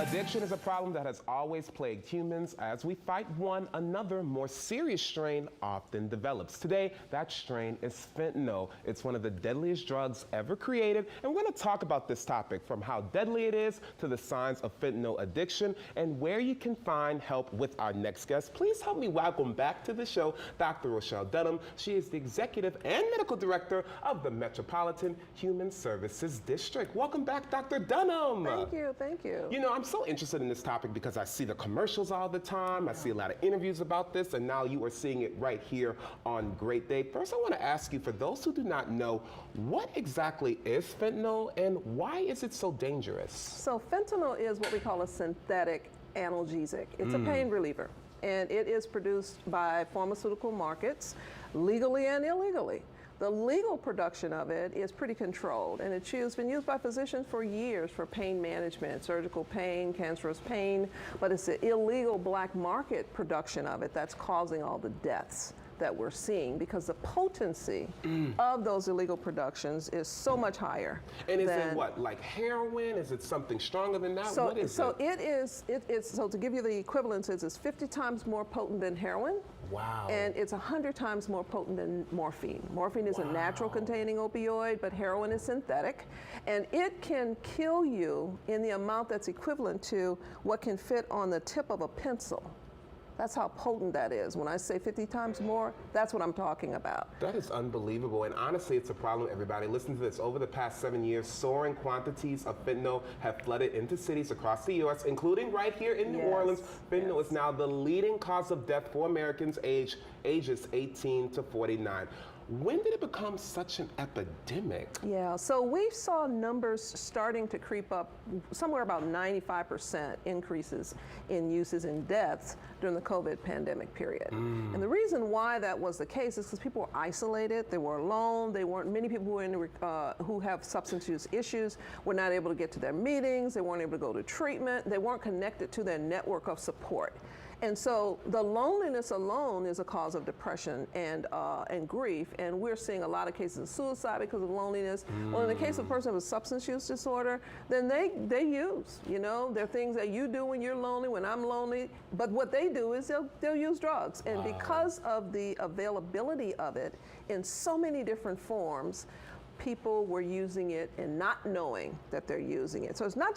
Addiction is a problem that has always plagued humans. As we fight one another, more serious strain often develops. Today, that strain is fentanyl. It's one of the deadliest drugs ever created, and we're going to talk about this topic, from how deadly it is to the signs of fentanyl addiction and where you can find help with our next guest. Please help me welcome back to the show Dr. Rochelle Dunham. She is the Executive and Medical Director of the Metropolitan Human Services District. Welcome back, Dr. Dunham. Thank you, thank you. You know, I'm so interested in this topic because I see the commercials all the time. I see a lot of interviews about this, and now you are seeing it right here on Great Day. First, I want to ask you, for those who do not know, what exactly is fentanyl and why is it so dangerous? So fentanyl is what we call a synthetic analgesic. It's a pain reliever, and it is produced by pharmaceutical markets, legally and illegally. The legal production of it is pretty controlled, and it's been used by physicians for years for pain management, surgical pain, cancerous pain, but it's the illegal black market production of it that's causing all the deaths that we're seeing, because the potency of those illegal productions is so much higher. And is it what, like heroin? Is it something stronger than that? So, what is it? So to give you the equivalences, it's 50 times more potent than heroin. Wow. And it's 100 times more potent than morphine. Morphine is a natural containing opioid, but heroin is synthetic. And it can kill you in the amount that's equivalent to what can fit on the tip of a pencil. That's how potent that is. When I say 50 times more, that's what I'm talking about. That is unbelievable, and honestly, it's a problem, everybody. Listen to this. Over the past 7 years, soaring quantities of fentanyl have flooded into cities across the U.S., including right here in New Orleans. Fentanyl is now the leading cause of death for Americans ages 18 to 49. When did it become such an epidemic? Yeah, so we saw numbers starting to creep up, somewhere about 95% increases in uses and deaths during the COVID pandemic period. And the reason why that was the case is because people were isolated, they were alone, many people who have substance use issues were not able to get to their meetings, they weren't able to go to treatment, they weren't connected to their network of support. And so the loneliness alone is a cause of depression and grief, and we're seeing a lot of cases of suicide because of loneliness. Well, in the case of a person with substance use disorder, then they use, you know, there are things that you do when you're lonely, when I'm lonely, but what they do is they'll use drugs. And because of the availability of it in so many different forms, people were using it and not knowing that they're using it. So it's not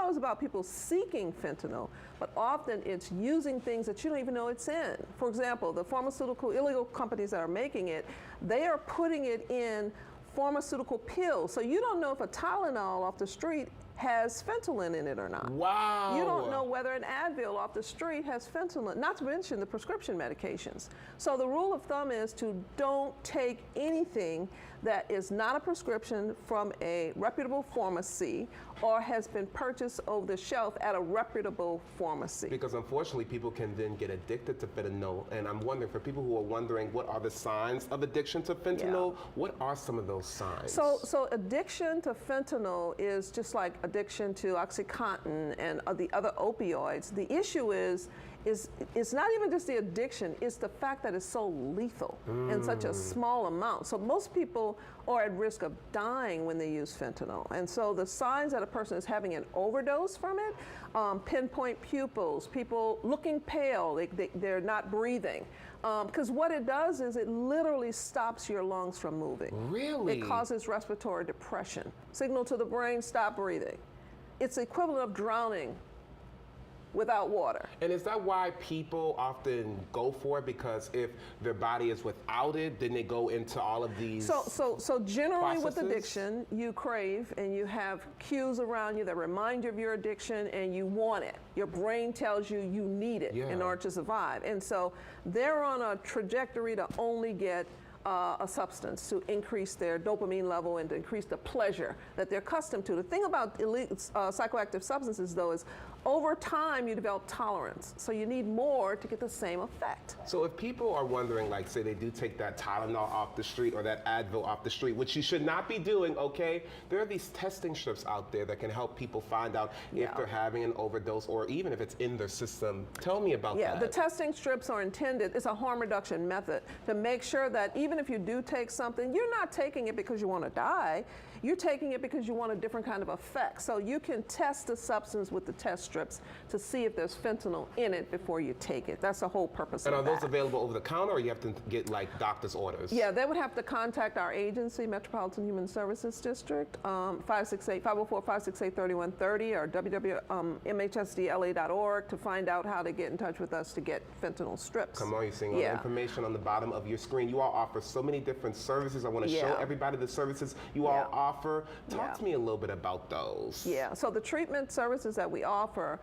always about people seeking fentanyl, but often it's using things that you don't even know it's in. For example, the pharmaceutical illegal companies that are making it, they are putting it in pharmaceutical pills. So you don't know if a Tylenol off the street has fentanyl in it or not. Wow. You don't know whether an Advil off the street has fentanyl, not to mention the prescription medications. So the rule of thumb is to don't take anything that is not a prescription from a reputable pharmacy or has been purchased over the shelf at a reputable pharmacy. Because unfortunately, people can then get addicted to fentanyl. And I'm wondering, for people who are wondering what are the signs of addiction to fentanyl, what are some of those signs? So addiction to fentanyl is just like addiction to OxyContin and the other opioids. The issue is it's not even just the addiction, it's the fact that it's so lethal in such a small amount. So most people are at risk of dying when they use fentanyl. And so the signs that a person is having an overdose from it, pinpoint pupils, people looking pale, they're not breathing. Because what it does is it literally stops your lungs from moving. Really? It causes respiratory depression. Signal to the brain, stop breathing. It's the equivalent of drowning without water. And is that why people often go for it? Because if their body is without it, then they go into all of these So generally processes? With addiction, you crave and you have cues around you that remind you of your addiction and you want it. Your brain tells you you need it in order to survive. And so they're on a trajectory to only get a substance to increase their dopamine level and to increase the pleasure that they're accustomed to. The thing about psychoactive substances, though, is over time you develop tolerance. So you need more to get the same effect. So if people are wondering, like say they do take that Tylenol off the street or that Advil off the street, which you should not be doing, okay, there are these testing strips out there that can help people find out if they're having an overdose or even if it's in their system. Tell me about that. Yeah, the testing strips are intended, it's a harm reduction method to make sure that even if you do take something, you're not taking it because you want to die. You're taking it because you want a different kind of effect. So you can test the substance with the test strips to see if there's fentanyl in it before you take it. That's the whole purpose And of are that. those available over the counter, or you have to get like doctor's orders? Yeah, they would have to contact our agency, Metropolitan Human Services District, 504-568-3130 or www.mhsdla.org to find out how to get in touch with us to get fentanyl strips. Come on, you're seeing all the information on the bottom of your screen. You all offer so many different services. I want to show everybody the services you all offer. Talk to me a little bit about those. Yeah, so the treatment services that we offer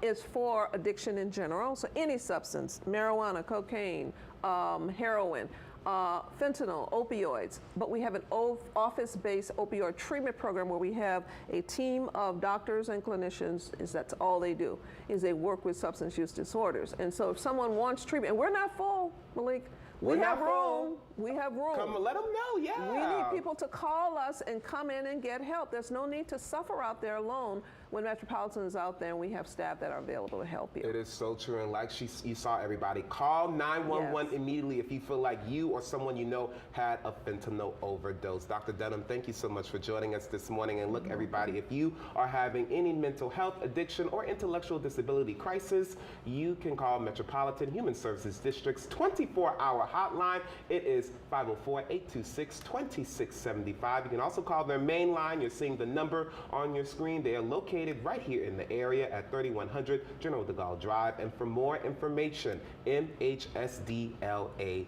is for addiction in general. So any substance, marijuana, cocaine, heroin, fentanyl, opioids, but we have an office-based opioid treatment program where we have a team of doctors and clinicians, that's all they do, is they work with substance use disorders. And so if someone wants treatment, and we're not full, Malik, we have room. We have room. Come on, let them know, yeah. We need people to call us and come in and get help. There's no need to suffer out there alone when Metropolitan is out there and we have staff that are available to help you. It is so true, and like you saw everybody, call 911 immediately if you feel like you or someone you know had a fentanyl overdose. Dr. Dunham, thank you so much for joining us this morning. And look, everybody, if you are having any mental health, addiction, or intellectual disability crisis, you can call Metropolitan Human Services District's 24-hour hotline. It is 504-826-2675. You can also call their main line. You're seeing the number on your screen. They are located right here in the area at 3100 General de Gaulle Drive. And for more information, mhsdla.org.